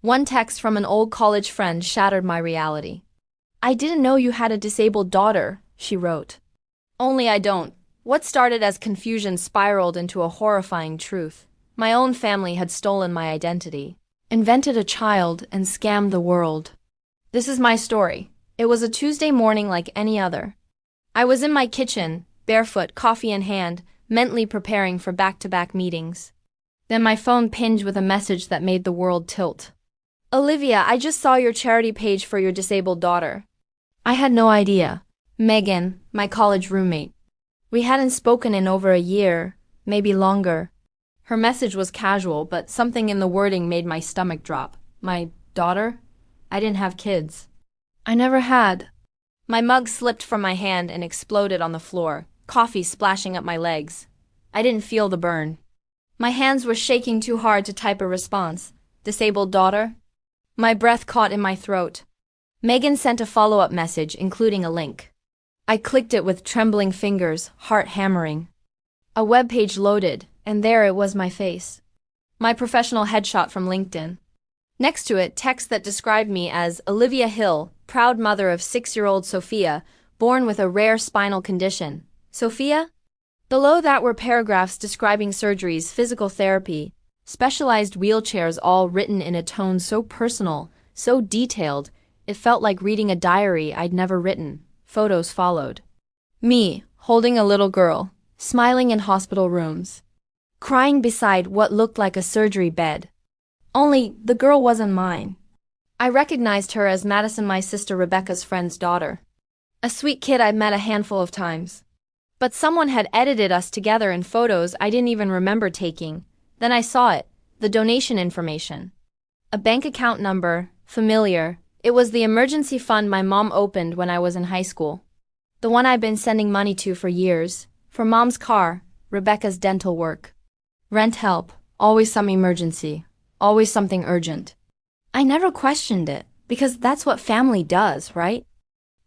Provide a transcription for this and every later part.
One text from an old college friend shattered my reality. "I didn't know you had a disabled daughter," she wrote. Only I don't. What started as confusion spiraled into a horrifying truth. My own family had stolen my identity, invented a child, and scammed the world. This is my story. It was a Tuesday morning like any other. I was in my kitchen, barefoot, coffee in hand, mentally preparing for back-to-back meetings. Then my phone pinged with a message that made the world tilt. "Olivia, I just saw your charity page for your disabled daughter." I had no idea. Megan, my college roommate. We hadn't spoken in over a year, maybe longer. Her message was casual, but something in the wording made my stomach drop. My daughter? I didn't have kids. I never had. My mug slipped from my hand and exploded on the floor, coffee splashing up my legs. I didn't feel the burn. My hands were shaking too hard to type a response. Disabled daughter? My breath caught in my throat. Megan sent a follow-up message, including a link. I clicked it with trembling fingers, heart hammering. A web page loaded, and there it was, my face. My professional headshot from LinkedIn. Next to it, text that described me as Olivia Hill, proud mother of 6-year-old Sophia, born with a rare spinal condition. Sophia? Below that were paragraphs describing surgeries, physical therapy, specialized wheelchairs, all written in a tone so personal, so detailed, it felt like reading a diary I'd never written. Photos followed. Me, holding a little girl, smiling in hospital rooms, crying beside what looked like a surgery bed. Only, the girl wasn't mine. I recognized her as Madison, my sister Rebecca's friend's daughter. A sweet kid I'd met a handful of times. But someone had edited us together in photos I didn't even remember taking. Then I saw it, the donation information. A bank account number, familiar. It was the emergency fund my mom opened when I was in high school. The one I'd been sending money to for years. For Mom's car, Rebecca's dental work. Rent help, always some emergency, always something urgent. I never questioned it, because that's what family does, right?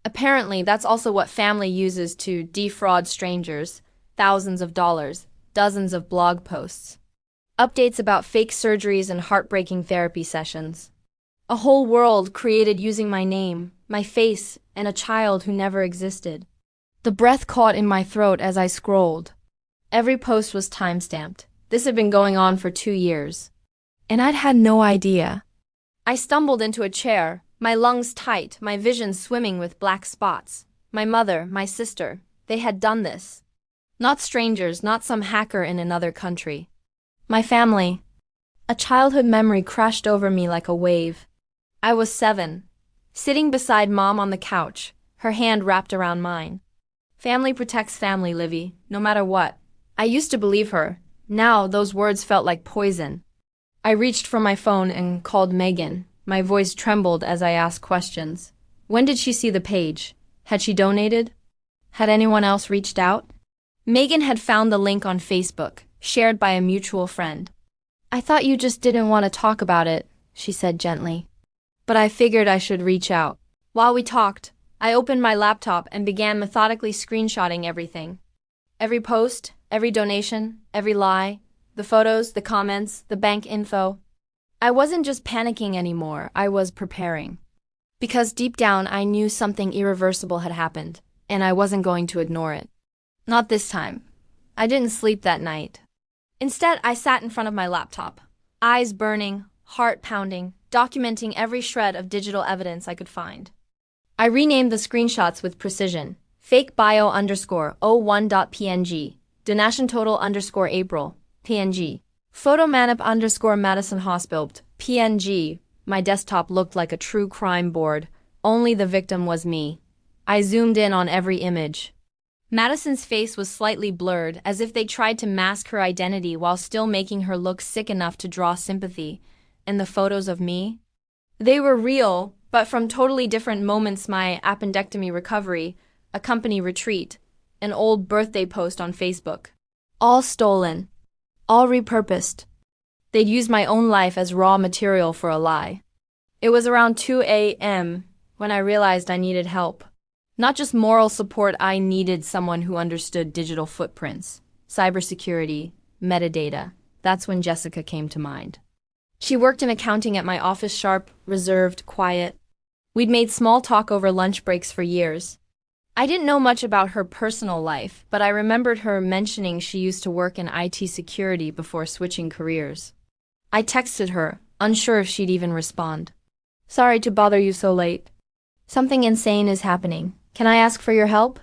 Apparently, that's also what family uses to defraud strangers. Thousands of dollars, dozens of blog posts. Updates about fake surgeries and heartbreaking therapy sessions. A whole world created using my name, my face, and a child who never existed. The breath caught in my throat as I scrolled. Every post was time-stamped. This had been going on for 2 years. And I'd had no idea. I stumbled into a chair, my lungs tight, my vision swimming with black spots. My mother, my sister, they had done this. Not strangers, not some hacker in another country. My family. A childhood memory crashed over me like a wave. I was 7, sitting beside Mom on the couch, her hand wrapped around mine. Family protects family, Livy, no matter what. I used to believe her. Now those words felt like poison. I reached for my phone and called Megan. My voice trembled as I asked questions. When did she see the page? Had she donated? Had anyone else reached out? Megan had found the link on Facebook, shared by a mutual friend. "I thought you just didn't want to talk about it," she said gently. But I figured I should reach out. While we talked, I opened my laptop and began methodically screenshotting everything. Every post, every donation, every lie, the photos, the comments, the bank info. I wasn't just panicking anymore, I was preparing. Because deep down I knew something irreversible had happened, and I wasn't going to ignore it. Not this time. I didn't sleep that night. Instead, I sat in front of my laptop, eyes burning, heart pounding, documenting every shred of digital evidence I could find. I renamed the screenshots with precision. Fake bio _01.png. Donation total _April. PNG. Photo manip Madison Hospital. PNG. My desktop looked like a true crime board. Only the victim was me. I zoomed in on every image. Madison's face was slightly blurred, as if they tried to mask her identity while still making her look sick enough to draw sympathy. And the photos of me? They were real, but from totally different moments: my appendectomy recovery, a company retreat, an old birthday post on Facebook. All stolen. All repurposed. They'd used my own life as raw material for a lie. It was around 2 a.m. when I realized I needed help. Not just moral support, I needed someone who understood digital footprints, cybersecurity, metadata. That's when Jessica came to mind. She worked in accounting at my office, sharp, reserved, quiet. We'd made small talk over lunch breaks for years. I didn't know much about her personal life, but I remembered her mentioning she used to work in IT security before switching careers. I texted her, unsure if she'd even respond. Sorry to bother you so late. Something insane is happening. Can I ask for your help?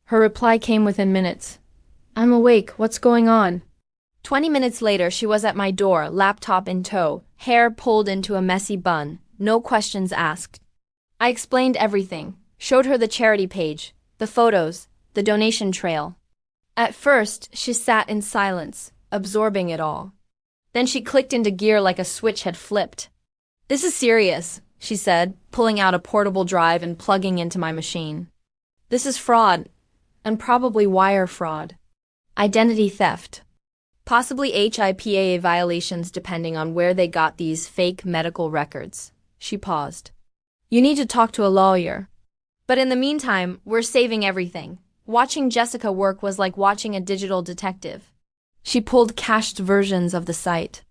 Her reply came within minutes. I'm awake. What's going on? 20 minutes later, she was at my door, laptop in tow, hair pulled into a messy bun, no questions asked. I explained everything, showed her the charity page, the photos, the donation trail. At first, she sat in silence, absorbing it all. Then she clicked into gear like a switch had flipped. This is serious, she said, pulling out a portable drive and plugging into my machine. This is fraud, and probably wire fraud. Identity theft. Possibly HIPAA violations depending on where they got these fake medical records. She paused. You need to talk to a lawyer. But in the meantime, we're saving everything. Watching Jessica work was like watching a digital detective. She pulled cached versions of the site,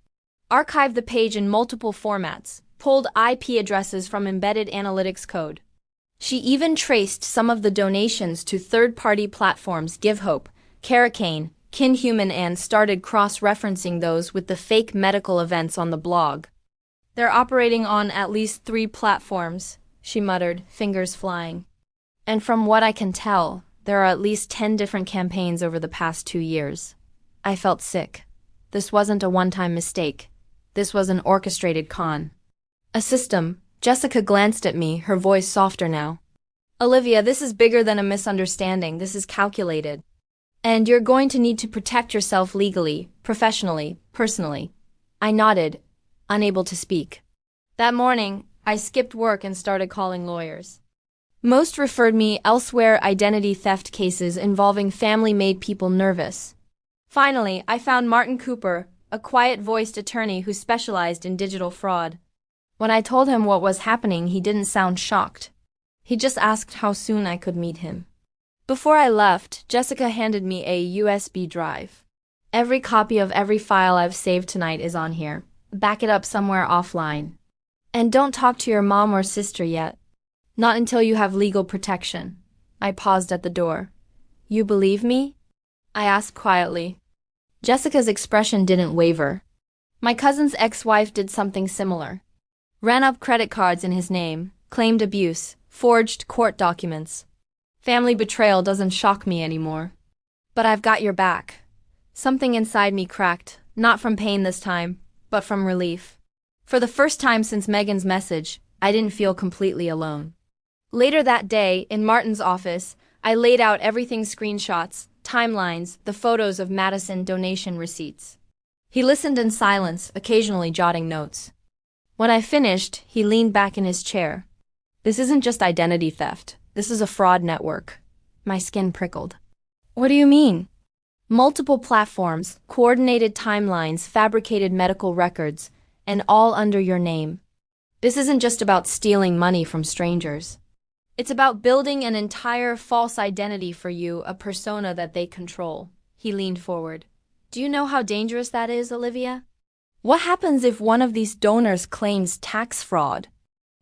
archived the page in multiple formats, pulled IP addresses from embedded analytics code. She even traced some of the donations to third-party platforms GiveHope, Caracane, Kinhuman, and started cross-referencing those with the fake medical events on the blog. They're operating on at least 3 platforms, she muttered, fingers flying. And from what I can tell, there are at least 10 different campaigns over the past 2 years. I felt sick. This wasn't a one-time mistake. This was an orchestrated con. A system. Jessica glanced at me, her voice softer now. Olivia, this is bigger than a misunderstanding. This is calculated. And you're going to need to protect yourself legally, professionally, personally. I nodded, unable to speak. That morning, I skipped work and started calling lawyers. Most referred me elsewhere. Identity theft cases involving family made people nervous. Finally, I found Martin Cooper, a quiet-voiced attorney who specialized in digital fraud. When I told him what was happening, he didn't sound shocked. He just asked how soon I could meet him. Before I left, Jessica handed me a USB drive. Every copy of every file I've saved tonight is on here. Back it up somewhere offline. And don't talk to your mom or sister yet. Not until you have legal protection. I paused at the door. You believe me? I asked quietly. Jessica's expression didn't waver. My cousin's ex-wife did something similar. Ran up credit cards in his name, claimed abuse, forged court documents. Family betrayal doesn't shock me anymore. But I've got your back. Something inside me cracked, not from pain this time, but from relief. For the first time since Megan's message, I didn't feel completely alone. Later that day, in Martin's office, I laid out everything: screenshots, timelines, the photos of Madison donation receipts. He listened in silence, occasionally jotting notes. When I finished, he leaned back in his chair. This isn't just identity theft. This is a fraud network. My skin prickled. What do you mean? Multiple platforms, coordinated timelines, fabricated medical records, and all under your name. This isn't just about stealing money from strangers. It's about building an entire false identity for you, a persona that they control. He leaned forward. Do you know how dangerous that is, Olivia? What happens if one of these donors claims tax fraud?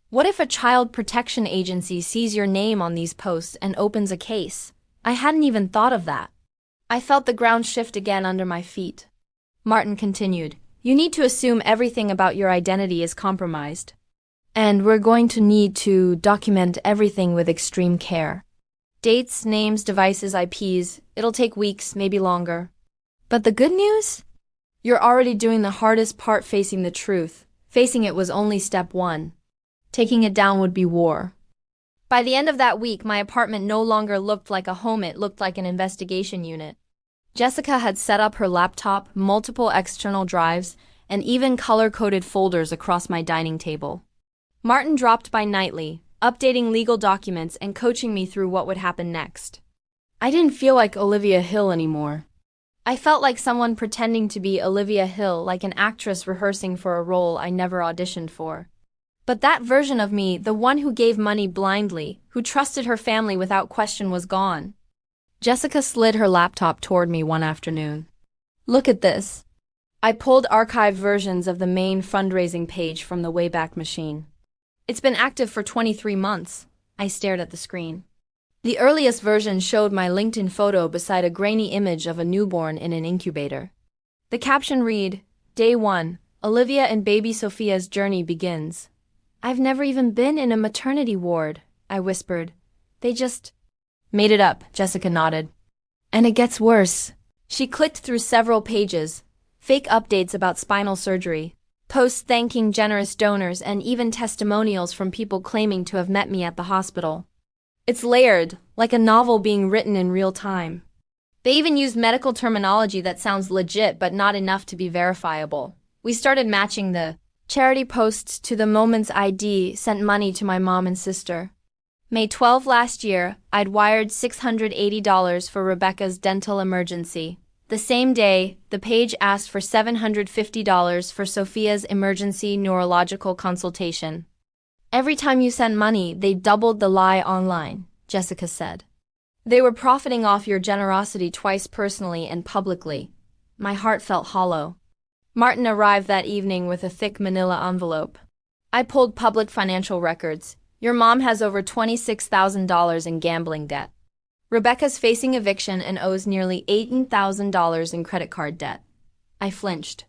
What if a child protection agency sees your name on these posts and opens a case? I hadn't even thought of that. I felt the ground shift again under my feet. Martin continued, you need to assume everything about your identity is compromised. And we're going to need to document everything with extreme care. Dates, names, devices, IPs. It'll take weeks, maybe longer. But the good news? You're already doing the hardest part, facing the truth. Facing it was only step 1. Taking it down would be war. By the end of that week, my apartment no longer looked like a home, it looked like an investigation unit. Jessica had set up her laptop, multiple external drives, and even color-coded folders across my dining table. Martin dropped by nightly, updating legal documents and coaching me through what would happen next. I didn't feel like Olivia Hill anymore. I felt like someone pretending to be Olivia Hill, like an actress rehearsing for a role I never auditioned for. But that version of me, the one who gave money blindly, who trusted her family without question, was gone. Jessica slid her laptop toward me one afternoon. Look at this. I pulled archived versions of the main fundraising page from the Wayback Machine. It's been active for 23 months. I stared at the screen. The earliest version showed my LinkedIn photo beside a grainy image of a newborn in an incubator. The caption read, Day 1, Olivia and baby Sophia's journey begins. I've never even been in a maternity ward, I whispered. They just made it up, Jessica nodded. And it gets worse. She clicked through several pages, fake updates about spinal surgery, posts thanking generous donors, and even testimonials from people claiming to have met me at the hospital. It's layered, like a novel being written in real time. They even used medical terminology that sounds legit but not enough to be verifiable. We started matching the charity posts to the Moments ID sent money to my mom and sister. May 12 last year, I'd wired $680 for Rebecca's dental emergency. The same day, the page asked for $750 for Sophia's emergency neurological consultation. Every time you sent money, they doubled the lie online, Jessica said. They were profiting off your generosity twice personally and publicly. My heart felt hollow. Martin arrived that evening with a thick manila envelope. I pulled public financial records. Your mom has over $26,000 in gambling debt. Rebecca's facing eviction and owes nearly $18,000 in credit card debt. I flinched.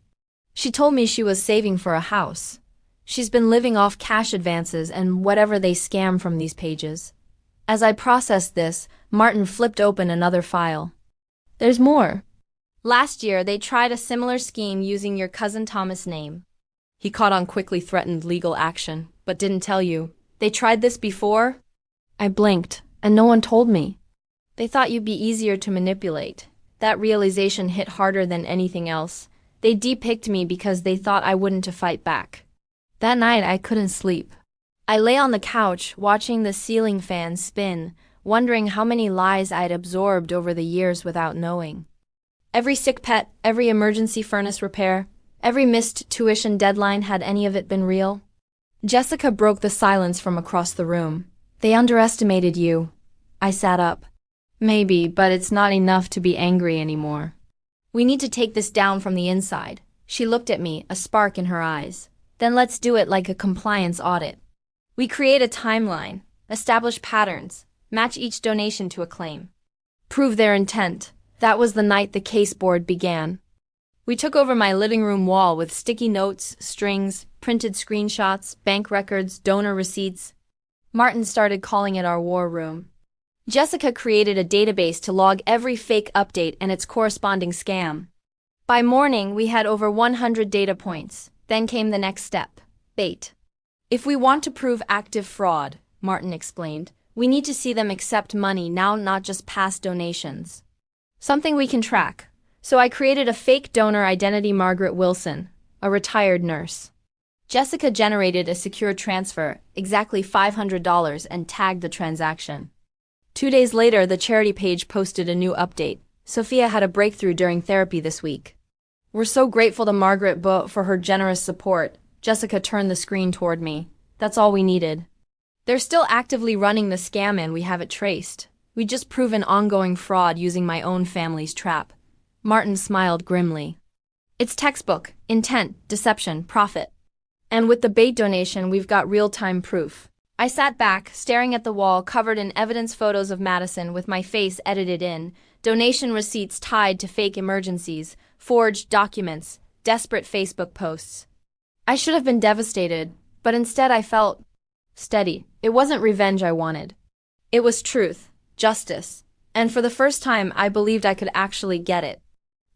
She told me she was saving for a house. She's been living off cash advances and whatever they scam from these pages. As I processed this, Martin flipped open another file. There's more. Last year, they tried a similar scheme using your cousin Thomas' name. He caught on quickly threatened legal action, but didn't tell you. They tried this before? I blinked, and no one told me. They thought you'd be easier to manipulate. That realization hit harder than anything else. They depicked me because they thought I wouldn't to fight back. That night I couldn't sleep. I lay on the couch, watching the ceiling fan spin, wondering how many lies I'd absorbed over the years without knowing. Every sick pet, every emergency furnace repair, every missed tuition deadline, had any of it been real? Jessica broke the silence from across the room. They underestimated you. I sat up. Maybe, but it's not enough to be angry anymore. We need to take this down from the inside. She looked at me, a spark in her eyes. Then let's do it like a compliance audit. We create a timeline, establish patterns, match each donation to a claim. Prove their intent. That was the night the case board began. We took over my living room wall with sticky notes, strings, printed screenshots, bank records, donor receipts. Martin started calling it our war room. Jessica created a database to log every fake update and its corresponding scam. By morning, we had over 100 data points. Then came the next step, bait. If we want to prove active fraud, Martin explained, we need to see them accept money now, not just past donations. Something we can track. So I created a fake donor identity, Margaret Wilson, a retired nurse. Jessica generated a secure transfer, exactly $500, and tagged the transaction. 2 days later, the charity page posted a new update. Sophia had a breakthrough during therapy this week. We're so grateful to Margaret for her generous support. Jessica turned the screen toward me. That's all we needed. They're still actively running the scam and we have it traced. We just proven ongoing fraud using my own family's trap. Martin smiled grimly. It's textbook, intent, deception, profit. And with the bait donation, we've got real-time proof. I sat back, staring at the wall covered in evidence photos of Madison with my face edited in, donation receipts tied to fake emergencies, forged documents, desperate Facebook posts. I should have been devastated, but instead I felt steady. It wasn't revenge I wanted. It was truth, justice, and for the first time I believed I could actually get it.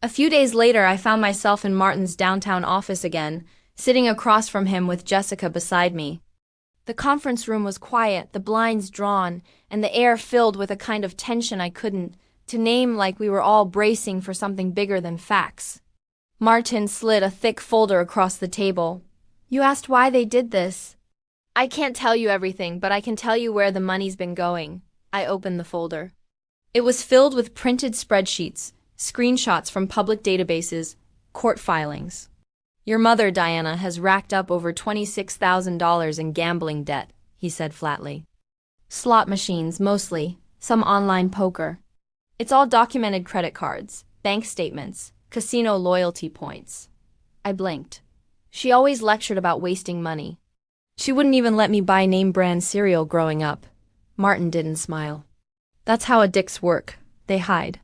A few days later, I found myself in Martin's downtown office again, sitting across from him with Jessica beside me. The conference room was quiet, the blinds drawn, and the air filled with a kind of tension I couldn't to name, like we were all bracing for something bigger than facts. Martin slid a thick folder across the table. You asked why they did this. I can't tell you everything, but I can tell you where the money's been going. I opened the folder. It was filled with printed spreadsheets, screenshots from public databases, court filings. Your mother, Diana, has racked up over $26,000 in gambling debt, he said flatly. Slot machines, mostly, some online poker. It's all documented: credit cards, bank statements, casino loyalty points. I blinked. She always lectured about wasting money. She wouldn't even let me buy name-brand cereal growing up. Martin didn't smile. That's how addicts work. They hide.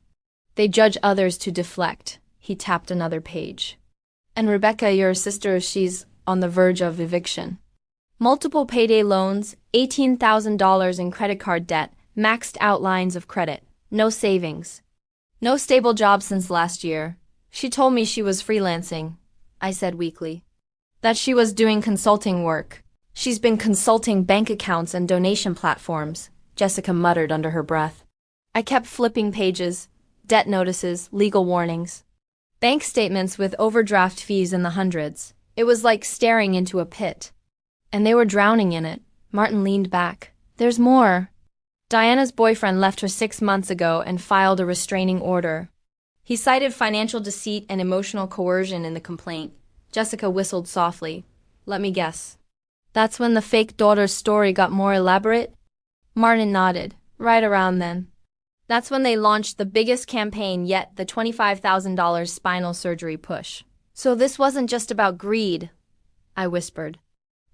They judge others to deflect. He tapped another page. And Rebecca, your sister, she's on the verge of eviction. Multiple payday loans, $18,000 in credit card debt, maxed out lines of credit, no savings. No stable job since last year. She told me she was freelancing, I said weakly. That she was doing consulting work. She's been consulting bank accounts and donation platforms, Jessica muttered under her breath. I kept flipping pages, debt notices, legal warnings. Bank statements with overdraft fees in the hundreds. It was like staring into a pit. And they were drowning in it. Martin leaned back. There's more. Diana's boyfriend left her 6 months ago and filed a restraining order. He cited financial deceit and emotional coercion in the complaint. Jessica whistled softly. Let me guess. That's when the fake daughter's story got more elaborate? Martin nodded. Right around then. That's when they launched the biggest campaign yet, the $25,000 spinal surgery push. So this wasn't just about greed, I whispered.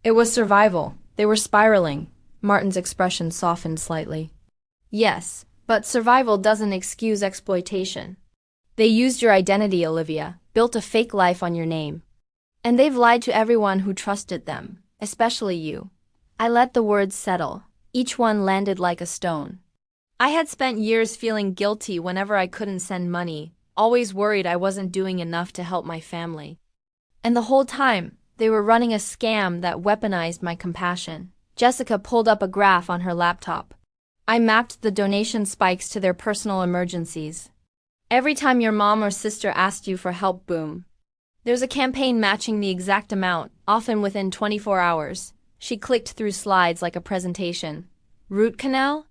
It was survival. They were spiraling. Martin's expression softened slightly. Yes, but survival doesn't excuse exploitation. They used your identity, Olivia, built a fake life on your name. And they've lied to everyone who trusted them, especially you. I let the words settle. Each one landed like a stone. I had spent years feeling guilty whenever I couldn't send money, always worried I wasn't doing enough to help my family. And the whole time, they were running a scam that weaponized my compassion. Jessica pulled up a graph on her laptop. I mapped the donation spikes to their personal emergencies. Every time your mom or sister asked you for help, boom. There's a campaign matching the exact amount, often within 24 hours. She clicked through slides like a presentation. Root canal?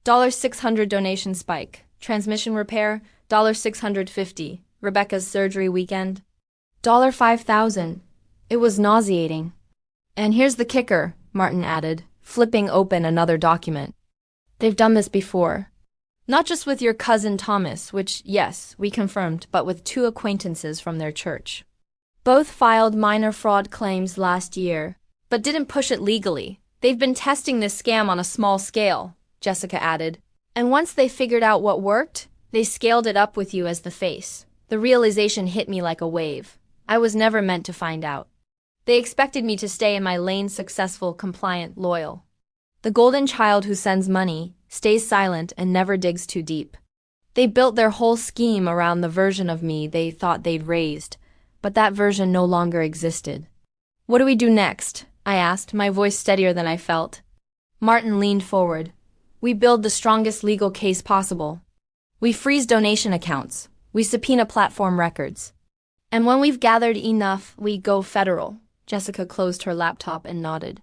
$600 donation spike. Transmission repair? $650. Rebecca's surgery weekend? $5,000. It was nauseating. And here's the kicker, Martin added, flipping open another document. They've done this before. Not just with your cousin Thomas, which, yes, we confirmed, but with 2 acquaintances from their church. Both filed minor fraud claims last year, but didn't push it legally. They've been testing this scam on a small scale, Jessica added. And once they figured out what worked, they scaled it up with you as the face. The realization hit me like a wave. I was never meant to find out. They expected me to stay in my lane, successful, compliant, loyal. The golden child who sends money, stays silent, and never digs too deep. They built their whole scheme around the version of me they thought they'd raised, but that version no longer existed. What do we do next? I asked, my voice steadier than I felt. Martin leaned forward. We build the strongest legal case possible. We freeze donation accounts. We subpoena platform records. And when we've gathered enough, we go federal. Jessica closed her laptop and nodded.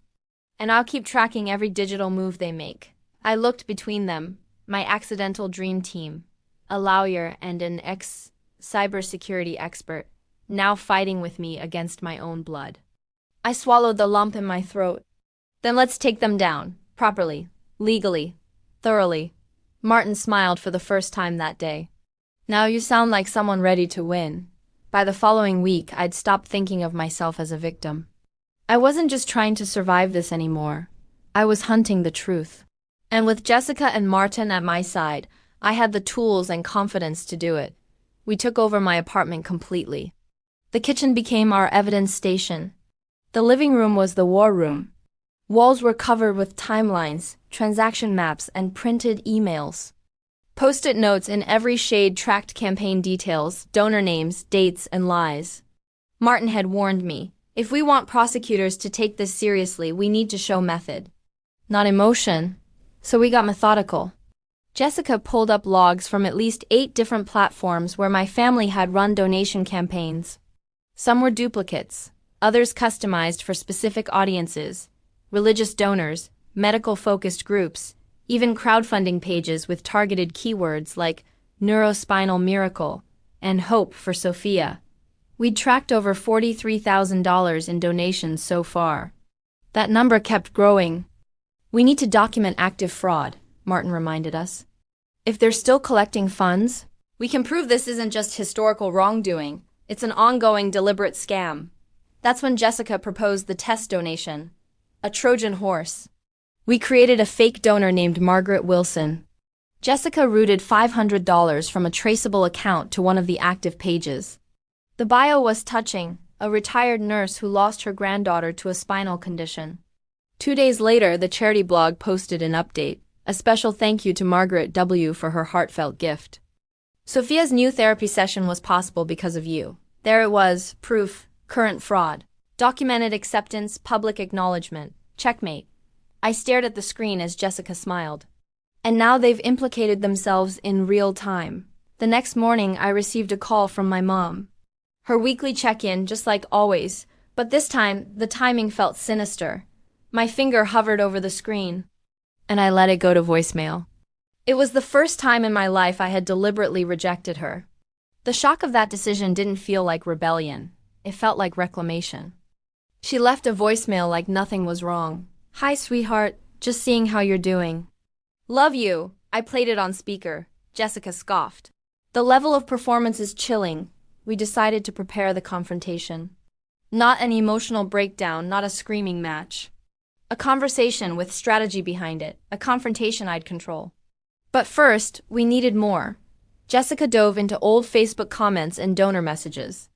And I'll keep tracking every digital move they make. I looked between them, my accidental dream team, a lawyer and an ex-cybersecurity expert, now fighting with me against my own blood. I swallowed the lump in my throat. Then let's take them down, properly, legally, thoroughly. Martin smiled for the first time that day. Now you sound like someone ready to win. By the following week, I'd stopped thinking of myself as a victim. I wasn't just trying to survive this anymore. I was hunting the truth. And with Jessica and Martin at my side, I had the tools and confidence to do it. We took over my apartment completely. The kitchen became our evidence station. The living room was the war room. Walls were covered with timelines, transaction maps, and printed emails. Post-it notes in every shade tracked campaign details, donor names, dates, and lies. Martin had warned me, if we want prosecutors to take this seriously, we need to show method, not emotion. So we got methodical. Jessica pulled up logs from at least 8 different platforms where my family had run donation campaigns. Some were duplicates, others customized for specific audiences, religious donors, medical-focused groups, even crowdfunding pages with targeted keywords like neurospinal miracle and hope for Sophia. We'd tracked over $43,000 in donations so far. That number kept growing. We need to document active fraud, Martin reminded us. If they're still collecting funds, we can prove this isn't just historical wrongdoing. It's an ongoing, deliberate scam. That's when Jessica proposed the test donation. A Trojan horse. We created a fake donor named Margaret Wilson. Jessica routed $500 from a traceable account to one of the active pages. The bio was touching, a retired nurse who lost her granddaughter to a spinal condition. 2 days later, the charity blog posted an update, a special thank you to Margaret W. for her heartfelt gift. Sophia's new therapy session was possible because of you. There it was, proof, current fraud, documented acceptance, public acknowledgement, checkmate. I stared at the screen as Jessica smiled. And now they've implicated themselves in real time. The next morning, I received a call from my mom. Her weekly check-in, just like always, but this time, the timing felt sinister. My finger hovered over the screen, and I let it go to voicemail. It was the first time in my life I had deliberately rejected her. The shock of that decision didn't feel like rebellion. It felt like reclamation. She left a voicemail like nothing was wrong. Hi, sweetheart. Just seeing how you're doing. Love you. I played it on speaker. Jessica scoffed. The level of performance is chilling. We decided to prepare the confrontation. Not an emotional breakdown, not a screaming match. A conversation with strategy behind it, a confrontation I'd control. But first, we needed more. Jessica dove into old Facebook comments and donor messages.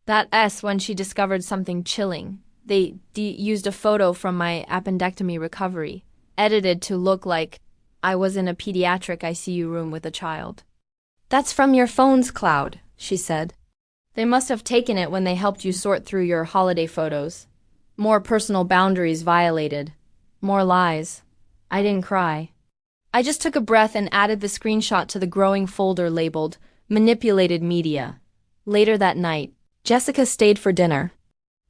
That S when she discovered something chilling. They used a photo from my appendectomy recovery, edited to look like I was in a pediatric ICU room with a child. That's from your phone's cloud, she said. They must have taken it when they helped you sort through your holiday photos. More personal boundaries violated. More lies. I didn't cry. I just took a breath and added the screenshot to the growing folder labeled Manipulated Media. Later that night, Jessica stayed for dinner.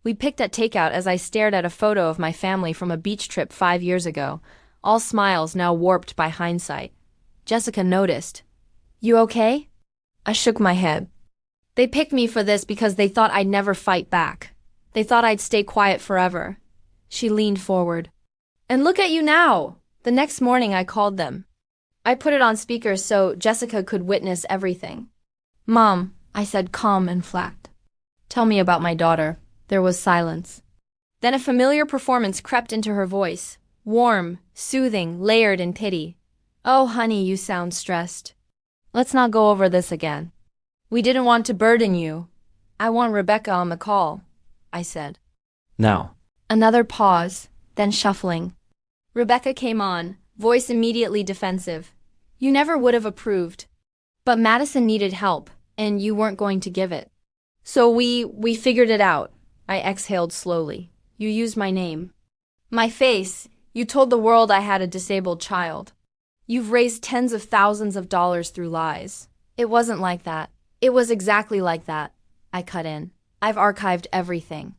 We picked at takeout as I stared at a photo of my family from a beach trip 5 years ago, all smiles now warped by hindsight. Jessica noticed. You okay? I shook my head. They picked me for this because they thought I'd never fight back. They thought I'd stay quiet forever. She leaned forward. And look at you now! The next morning I called them. I put it on speaker so Jessica could witness everything. Mom, I said calm and flat. Tell me about my daughter. There was silence. Then a familiar performance crept into her voice. Warm, soothing, layered in pity. Oh, honey, you sound stressed. Let's not go over this again. We didn't want to burden you. I want Rebecca on the call, I said. Now. Another pause, then shuffling. Rebecca came on, voice immediately defensive. You never would have approved. But Madison needed help, and you weren't going to give it. So we figured it out. I exhaled slowly. You used my name. My face. You told the world I had a disabled child. You've raised tens of thousands of dollars through lies. It wasn't like that. It was exactly like that. I cut in. I've archived everything.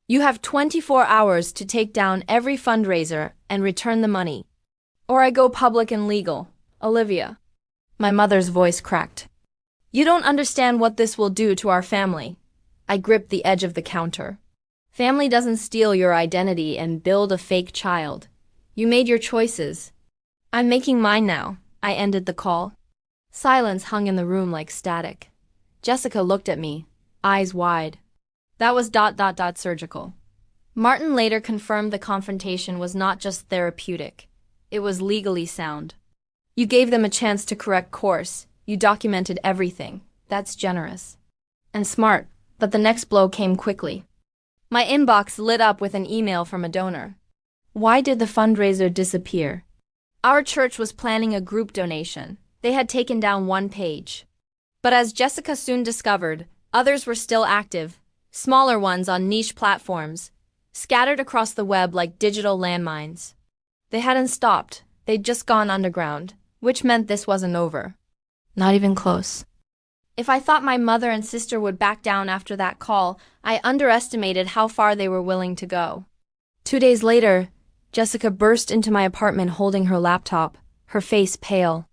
You have 24 hours to take down every fundraiser and return the money. Or I go public and legal. Olivia. My mother's voice cracked. You don't understand what this will do to our family. I gripped the edge of the counter. Family doesn't steal your identity and build a fake child. You made your choices. I'm making mine now. I ended the call. Silence hung in the room like static. Jessica looked at me, eyes wide. That was ... surgical. Martin later confirmed the confrontation was not just therapeutic. It was legally sound. You gave them a chance to correct course. You documented everything. That's generous. And smart, but the next blow came quickly. My inbox lit up with an email from a donor. Why did the fundraiser disappear? Our church was planning a group donation. They had taken down one page. But as Jessica soon discovered, others were still active, smaller ones on niche platforms, scattered across the web like digital landmines. They hadn't stopped, they'd just gone underground, which meant this wasn't over. Not even close. If I thought my mother and sister would back down after that call, I underestimated how far they were willing to go. 2 days later, Jessica burst into my apartment holding her laptop, her face pale.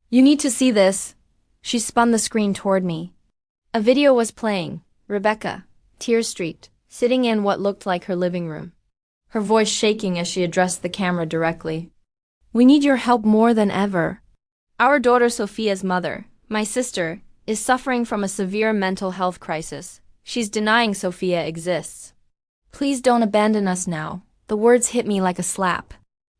You need to see this. She spun the screen toward me. A video was playing. Rebecca, tear-streaked, sitting in what looked like her living room. Her voice shaking as she addressed the camera directly. We need your help more than ever. Our daughter Sophia's mother, my sister, is suffering from a severe mental health crisis. She's denying Sophia exists. Please don't abandon us now. The words hit me like a slap.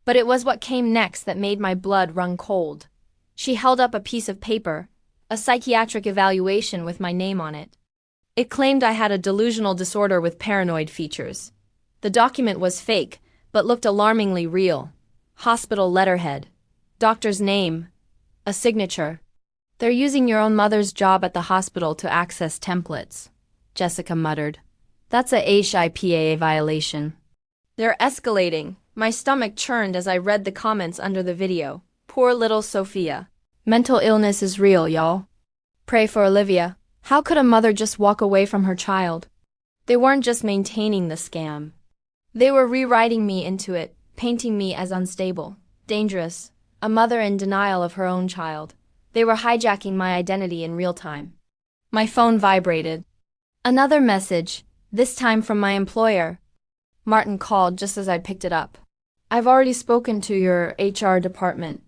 But it was what came next that made my blood run cold. She held up a piece of paper, a psychiatric evaluation with my name on it. It claimed I had a delusional disorder with paranoid features. The document was fake, but looked alarmingly real. Hospital letterhead. Doctor's name. A signature. They're using your own mother's job at the hospital to access templates, Jessica muttered. That's a HIPAA violation. They're escalating. My stomach churned as I read the comments under the video. Poor little Sophia. Mental illness is real, y'all. Pray for Olivia. How could a mother just walk away from her child? They weren't just maintaining the scam. They were rewriting me into it, painting me as unstable, dangerous, a mother in denial of her own child. They were hijacking my identity in real time. My phone vibrated. Another message, this time from my employer. Martin called just as I picked it up. I've already spoken to your HR department.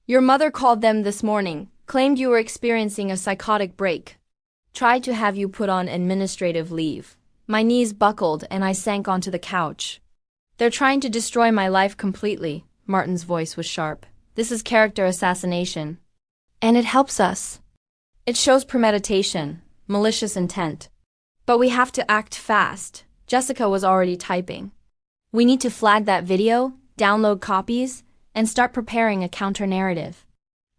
Your mother called them this morning, claimed you were experiencing a psychotic break. Tried to have you put on administrative leave. My knees buckled and I sank onto the couch. They're trying to destroy my life completely. Martin's voice was sharp. This is character assassination. And it helps us. It shows premeditation, malicious intent. But we have to act fast. Jessica was already typing. We need to flag that video, download copies, and start preparing a counter-narrative.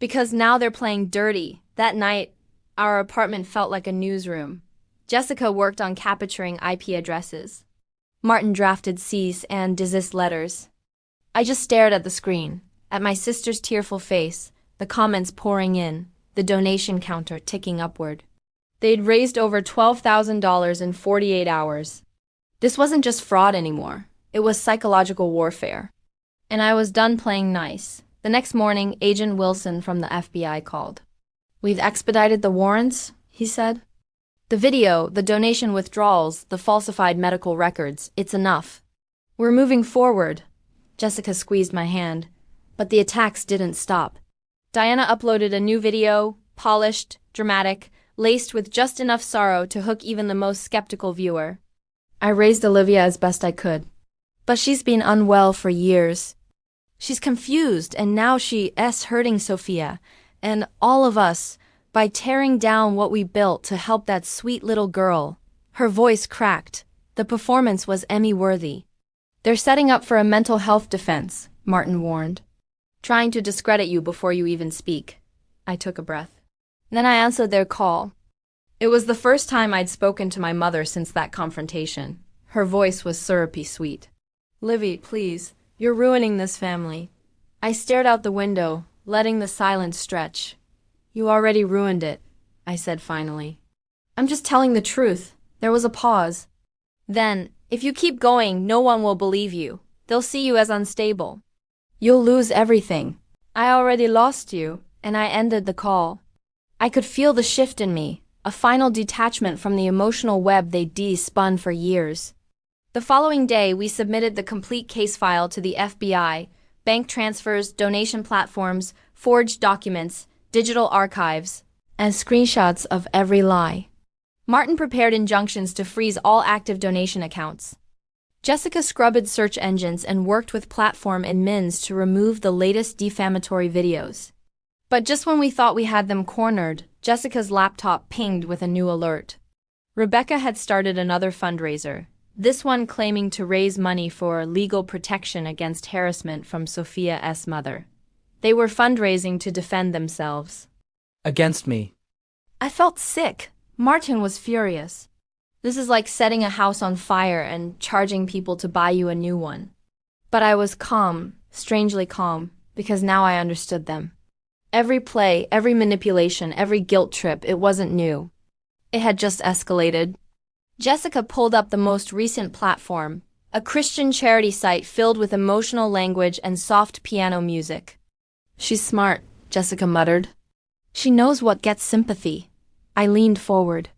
Because now they're playing dirty. That night, our apartment felt like a newsroom. Jessica worked on capturing IP addresses. Martin drafted cease and desist letters. I just stared at the screen, at my sister's tearful face, the comments pouring in, the donation counter ticking upward. They'd raised over $12,000 in 48 hours. This wasn't just fraud anymore. It was psychological warfare. And I was done playing nice. The next morning, Agent Wilson from the FBI called. We've expedited the warrants, he said. The video, the donation withdrawals, the falsified medical records, it's enough. We're moving forward. Jessica squeezed my hand. But the attacks didn't stop. Diana uploaded a new video, polished, dramatic, laced with just enough sorrow to hook even the most skeptical viewer. I raised Olivia as best I could. But she's been unwell for years. She's confused, and now she's hurting Sophia, and all of us, by tearing down what we built to help that sweet little girl. Her voice cracked. The performance was Emmy-worthy. They're setting up for a mental health defense, Martin warned. Trying to discredit you before you even speak. I took a breath. Then I answered their call. It was the first time I'd spoken to my mother since that confrontation. Her voice was syrupy sweet. Livy, please, you're ruining this family. I stared out the window, letting the silence stretch. You already ruined it, I said finally. I'm just telling the truth. There was a pause. Then, if you keep going, no one will believe you. They'll see you as unstable. You'll lose everything. I already lost you, and I ended the call. I could feel the shift in me, a final detachment from the emotional web they'd spun for years. The following day, we submitted the complete case file to the FBI, bank transfers, donation platforms, forged documents, digital archives, and screenshots of every lie. Martin prepared injunctions to freeze all active donation accounts. Jessica scrubbed search engines and worked with platform admins to remove the latest defamatory videos. But just when we thought we had them cornered, Jessica's laptop pinged with a new alert. Rebecca had started another fundraiser, this one claiming to raise money for legal protection against harassment from Sophia's mother. They were fundraising to defend themselves. Against me. I felt sick. Martin was furious. This is like setting a house on fire and charging people to buy you a new one. But I was calm, strangely calm, because now I understood them. Every play, every manipulation, every guilt trip, it wasn't new. It had just escalated. Jessica pulled up the most recent platform, a Christian charity site filled with emotional language and soft piano music. She's smart, Jessica muttered. She knows what gets sympathy. I leaned forward.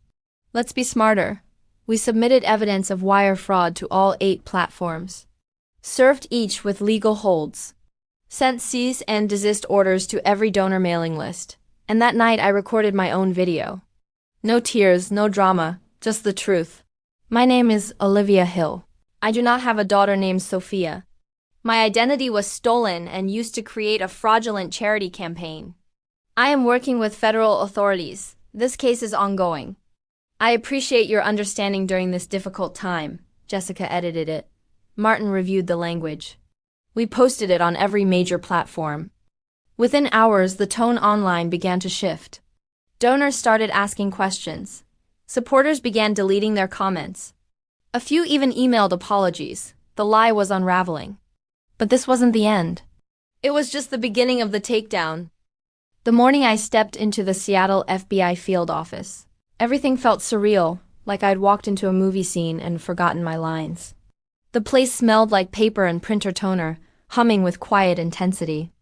Let's be smarter. We submitted evidence of wire fraud to all 8 platforms. Served each with legal holds. Sent cease and desist orders to every donor mailing list. And that night I recorded my own video. No tears, no drama, Just the truth. My name is Olivia Hill. I do not have a daughter named Sophia. My identity was stolen and used to create a fraudulent charity campaign. I am working with federal authorities. This case is ongoing. I appreciate your understanding during this difficult time. Jessica edited it. Martin reviewed the language. We posted it on every major platform. Within hours, the tone online began to shift. Donors started asking questions. Supporters began deleting their comments. A few even emailed apologies. The lie was unraveling. But this wasn't the end. It was just the beginning of the takedown. The morning I stepped into the Seattle FBI field office, everything felt surreal, like I'd walked into a movie scene and forgotten my lines. The place smelled like paper and printer toner, humming with quiet intensity.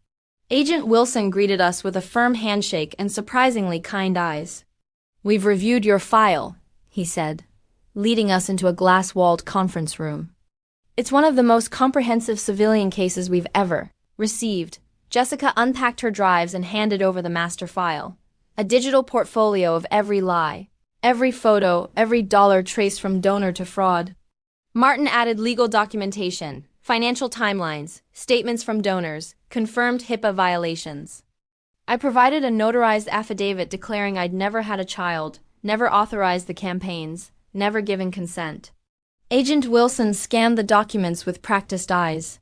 Agent Wilson greeted us with a firm handshake and surprisingly kind eyes. "We've reviewed your file," he said, leading us into a glass-walled conference room. "It's one of the most comprehensive civilian cases we've ever received." Jessica unpacked her drives and handed over the master file, a digital portfolio of every lie, every photo, every dollar traced from donor to fraud. Martin added legal documentation, financial timelines, statements from donors, confirmed HIPAA violations. I provided a notarized affidavit declaring I'd never had a child, never authorized the campaigns, never given consent. Agent Wilson scanned the documents with practiced eyes.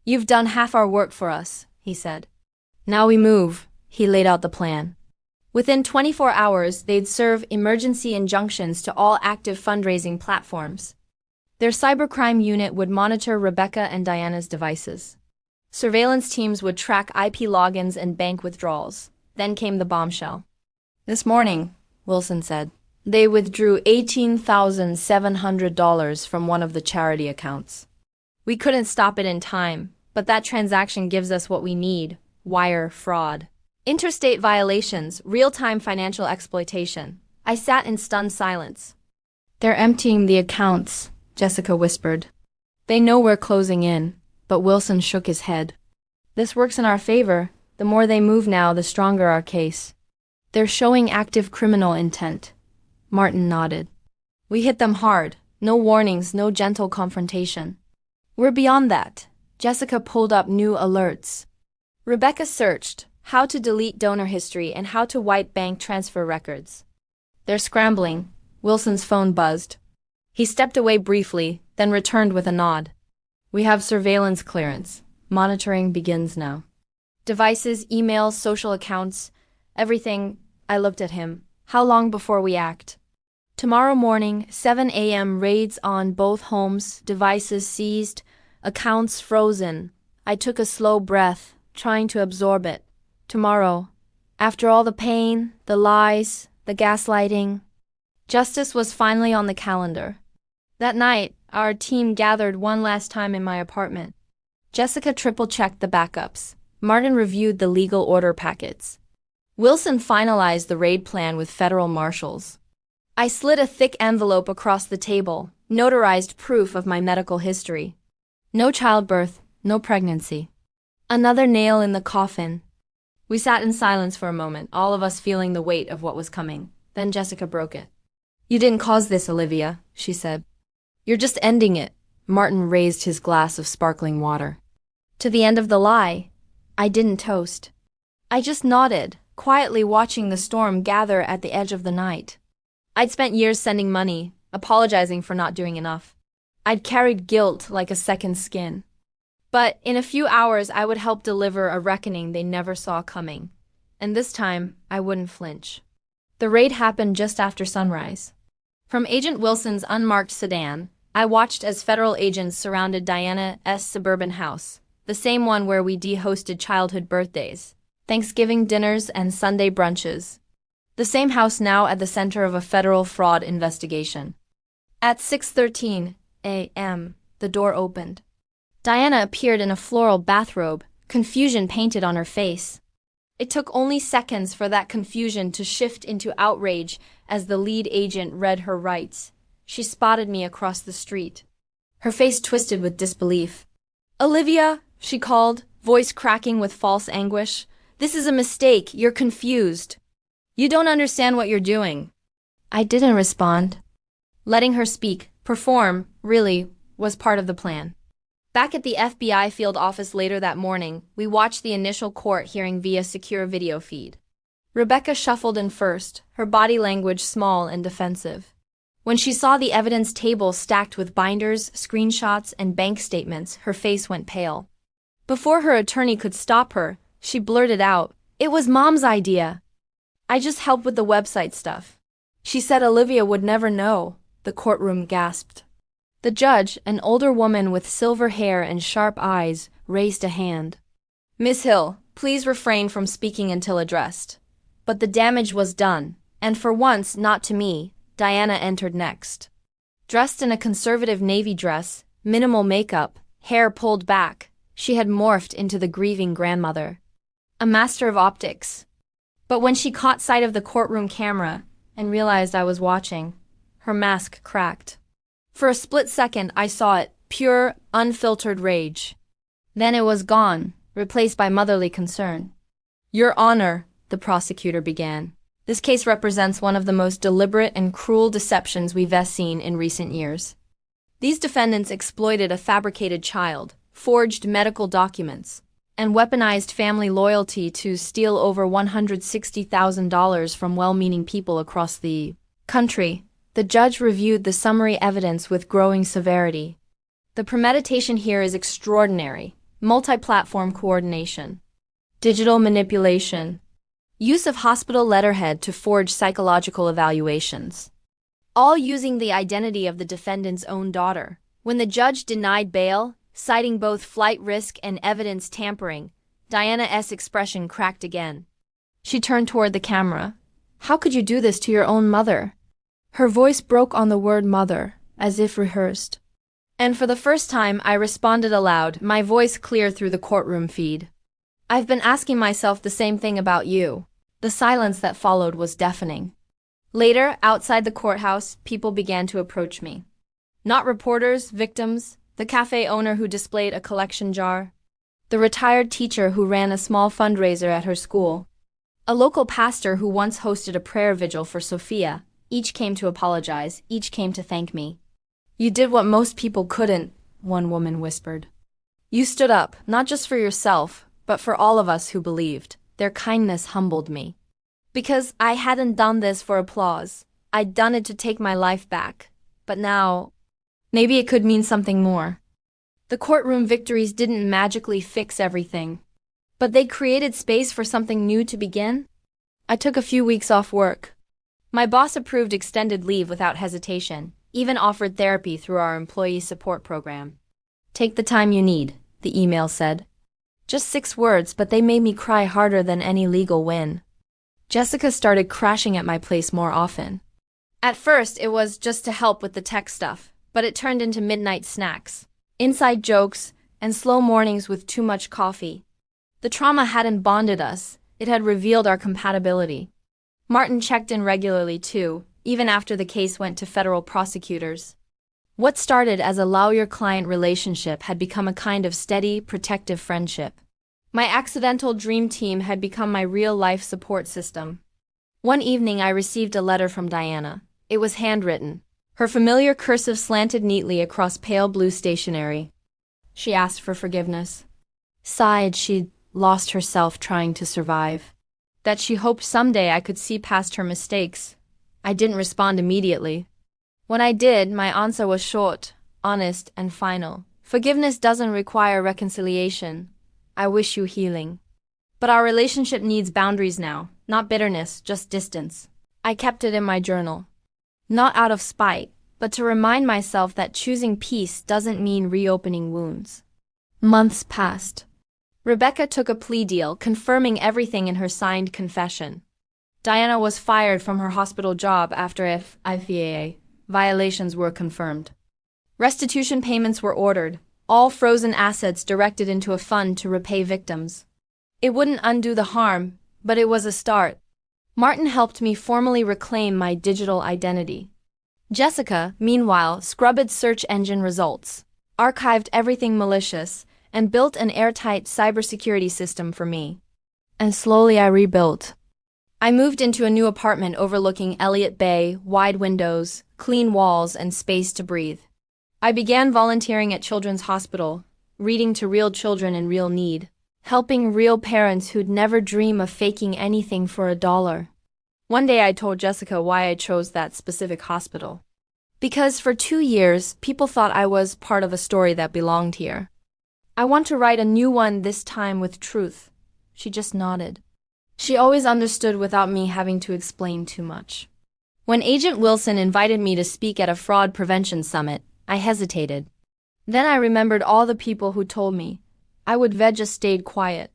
"You've done half our work for us," he said. "Now we move." He laid out the plan. Within 24 hours, they'd serve emergency injunctions to all active fundraising platforms. Their cybercrime unit would monitor Rebecca and Diana's devices. Surveillance teams would track IP logins and bank withdrawals. Then came the bombshell. "This morning," Wilson said, "they withdrew $18,700 from one of the charity accounts. We couldn't stop it in time, but that transaction gives us what we need: wire fraud. Interstate violations, real-time financial exploitation." I sat in stunned silence. "They're emptying the accounts," Jessica whispered. "They know we're closing in," but Wilson shook his head. "This works in our favor. The more they move now, the stronger our case." "They're showing active criminal intent." Martin nodded. "We hit them hard. No warnings, no gentle confrontation. We're beyond that." Jessica pulled up new alerts. Rebecca searched how to delete donor history and how to wipe bank transfer records. "They're scrambling." Wilson's phone buzzed. He stepped away briefly, then returned with a nod. "We have surveillance clearance. Monitoring begins now." Devices, emails, social accounts, everything. I looked at him. "How long before we act?" "Tomorrow morning, 7 a.m. raids on both homes, devices seized, accounts frozen." I took a slow breath, trying to absorb it. Tomorrow. After all the pain, the lies, the gaslighting. Justice was finally on the calendar. That night, our team gathered one last time in my apartment. Jessica triple-checked the backups. Martin reviewed the legal order packets. Wilson finalized the raid plan with federal marshals. I slid a thick envelope across the table, notarized proof of my medical history. No childbirth, no pregnancy. Another nail in the coffin. We sat in silence for a moment, all of us feeling the weight of what was coming. Then Jessica broke it. "You didn't cause this, Olivia," she said. "You're just ending it." Martin raised his glass of sparkling water. "To the end of the lie." I didn't toast. I just nodded, quietly watching the storm gather at the edge of the night. I'd spent years sending money, apologizing for not doing enough. I'd carried guilt like a second skin. But in a few hours, I would help deliver a reckoning they never saw coming. And this time, I wouldn't flinch. The raid happened just after sunrise. From Agent Wilson's unmarked sedan, I watched as federal agents surrounded Diana's suburban house, the same one where we hosted childhood birthdays, Thanksgiving dinners, and Sunday brunches. The same house now at the center of a federal fraud investigation. At 6:13 a.m., the door opened. Diana appeared in a floral bathrobe, confusion painted on her face. It took only seconds for that confusion to shift into outrage as the lead agent read her rights. She spotted me across the street. Her face twisted with disbelief. "Olivia," she called, voice cracking with false anguish. "This is a mistake. You're confused. You don't understand what you're doing." I didn't respond. Letting her speak, perform, really, was part of the plan. Back at the FBI field office later that morning, we watched the initial court hearing via secure video feed. Rebecca shuffled in first, her body language small and defensive. When she saw the evidence table stacked with binders, screenshots, and bank statements, her face went pale. Before her attorney could stop her, she blurted out, "It was Mom's idea. I just helped with the website stuff." She said Olivia would never know, the courtroom gasped. The judge, an older woman with silver hair and sharp eyes, raised a hand. "Miss Hill, please refrain from speaking until addressed." But the damage was done, and for once not to me, Diana entered next. Dressed in a conservative navy dress, minimal makeup, hair pulled back, she had morphed into the grieving grandmother. A master of optics. But when she caught sight of the courtroom camera and realized I was watching, her mask cracked. For a split second I saw it, pure, unfiltered rage. Then it was gone, replaced by motherly concern. "Your Honor," the prosecutor began, "this case represents one of the most deliberate and cruel deceptions we've seen in recent years. These defendants exploited a fabricated child, forged medical documents, and weaponized family loyalty to steal over $160,000 from well-meaning people across the country." The judge reviewed the summary evidence with growing severity. The premeditation here is extraordinary. Multi-platform coordination. Digital manipulation. Use of hospital letterhead to forge psychological evaluations. All using the identity of the defendant's own daughter. When the judge denied bail, citing both flight risk and evidence tampering, Diana's expression cracked again. She turned toward the camera. "How could you do this to your own mother?" Her voice broke on the word mother, as if rehearsed. And for the first time I responded aloud, my voice clear through the courtroom feed. "I've been asking myself the same thing about you." The silence that followed was deafening. Later, outside the courthouse, people began to approach me. Not reporters, victims, the cafe owner who displayed a collection jar, the retired teacher who ran a small fundraiser at her school, a local pastor who once hosted a prayer vigil for Sophia. Each came to apologize, each came to thank me. "You did what most people couldn't," one woman whispered. "You stood up, not just for yourself, but for all of us who believed." Their kindness humbled me. Because I hadn't done this for applause. I'd done it to take my life back. But now, maybe it could mean something more. The courtroom victories didn't magically fix everything. But they created space for something new to begin. I took a few weeks off work. My boss approved extended leave without hesitation, even offered therapy through our employee support program. "Take the time you need," the email said. Just 6 words, but they made me cry harder than any legal win. Jessica started crashing at my place more often. At first, it was just to help with the tech stuff, but it turned into midnight snacks, inside jokes, and slow mornings with too much coffee. The trauma hadn't bonded us, it had revealed our compatibility. Martin checked in regularly too, even after the case went to federal prosecutors. What started as a lawyer-client relationship had become a kind of steady, protective friendship. My accidental dream team had become my real-life support system. One evening I received a letter from Diana. It was handwritten. Her familiar cursive slanted neatly across pale blue stationery. She asked for forgiveness. Sighed she'd lost herself trying to survive. That she hoped someday I could see past her mistakes. I didn't respond immediately. When I did, my answer was short, honest, and final. "Forgiveness doesn't require reconciliation. I wish you healing. But our relationship needs boundaries now, not bitterness, just distance." I kept it in my journal. Not out of spite, but to remind myself that choosing peace doesn't mean reopening wounds. Months passed. Rebecca took a plea deal, confirming everything in her signed confession. Diana was fired from her hospital job after FIVA violations were confirmed. Restitution payments were ordered, all frozen assets directed into a fund to repay victims. It wouldn't undo the harm, but it was a start. Martin helped me formally reclaim my digital identity. Jessica, meanwhile, scrubbed search engine results, archived everything malicious, and built an airtight cybersecurity system for me. And slowly I rebuilt. I moved into a new apartment overlooking Elliott Bay, wide windows, clean walls, and space to breathe. I began volunteering at Children's Hospital, reading to real children in real need, helping real parents who'd never dream of faking anything for $1. One day I told Jessica why I chose that specific hospital. Because for 2 years, people thought I was part of a story that belonged here. I want to write a new one, this time with truth. She just nodded. She always understood without me having to explain too much. When Agent Wilson invited me to speak at a fraud prevention summit, I hesitated. Then I remembered all the people who told me I would just stayed quiet.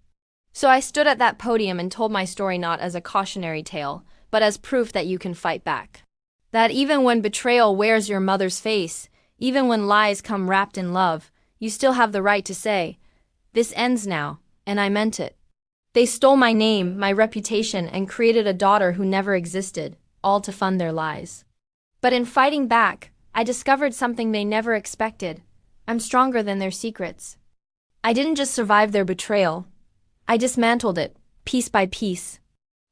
So I stood at that podium and told my story not as a cautionary tale, but as proof that you can fight back. That even when betrayal wears your mother's face, even when lies come wrapped in love, you still have the right to say, "This ends now," and I meant it. They stole my name, my reputation, and created a daughter who never existed, all to fund their lies. But in fighting back, I discovered something they never expected. I'm stronger than their secrets. I didn't just survive their betrayal. I dismantled it, piece by piece.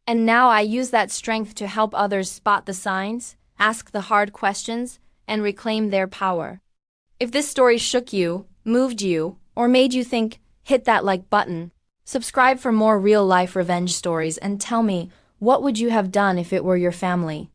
And now I use that strength to help others spot the signs, ask the hard questions, and reclaim their power. If this story shook you, moved you, or made you think, hit that like button. Subscribe for more real-life revenge stories and tell me, what would you have done if it were your family?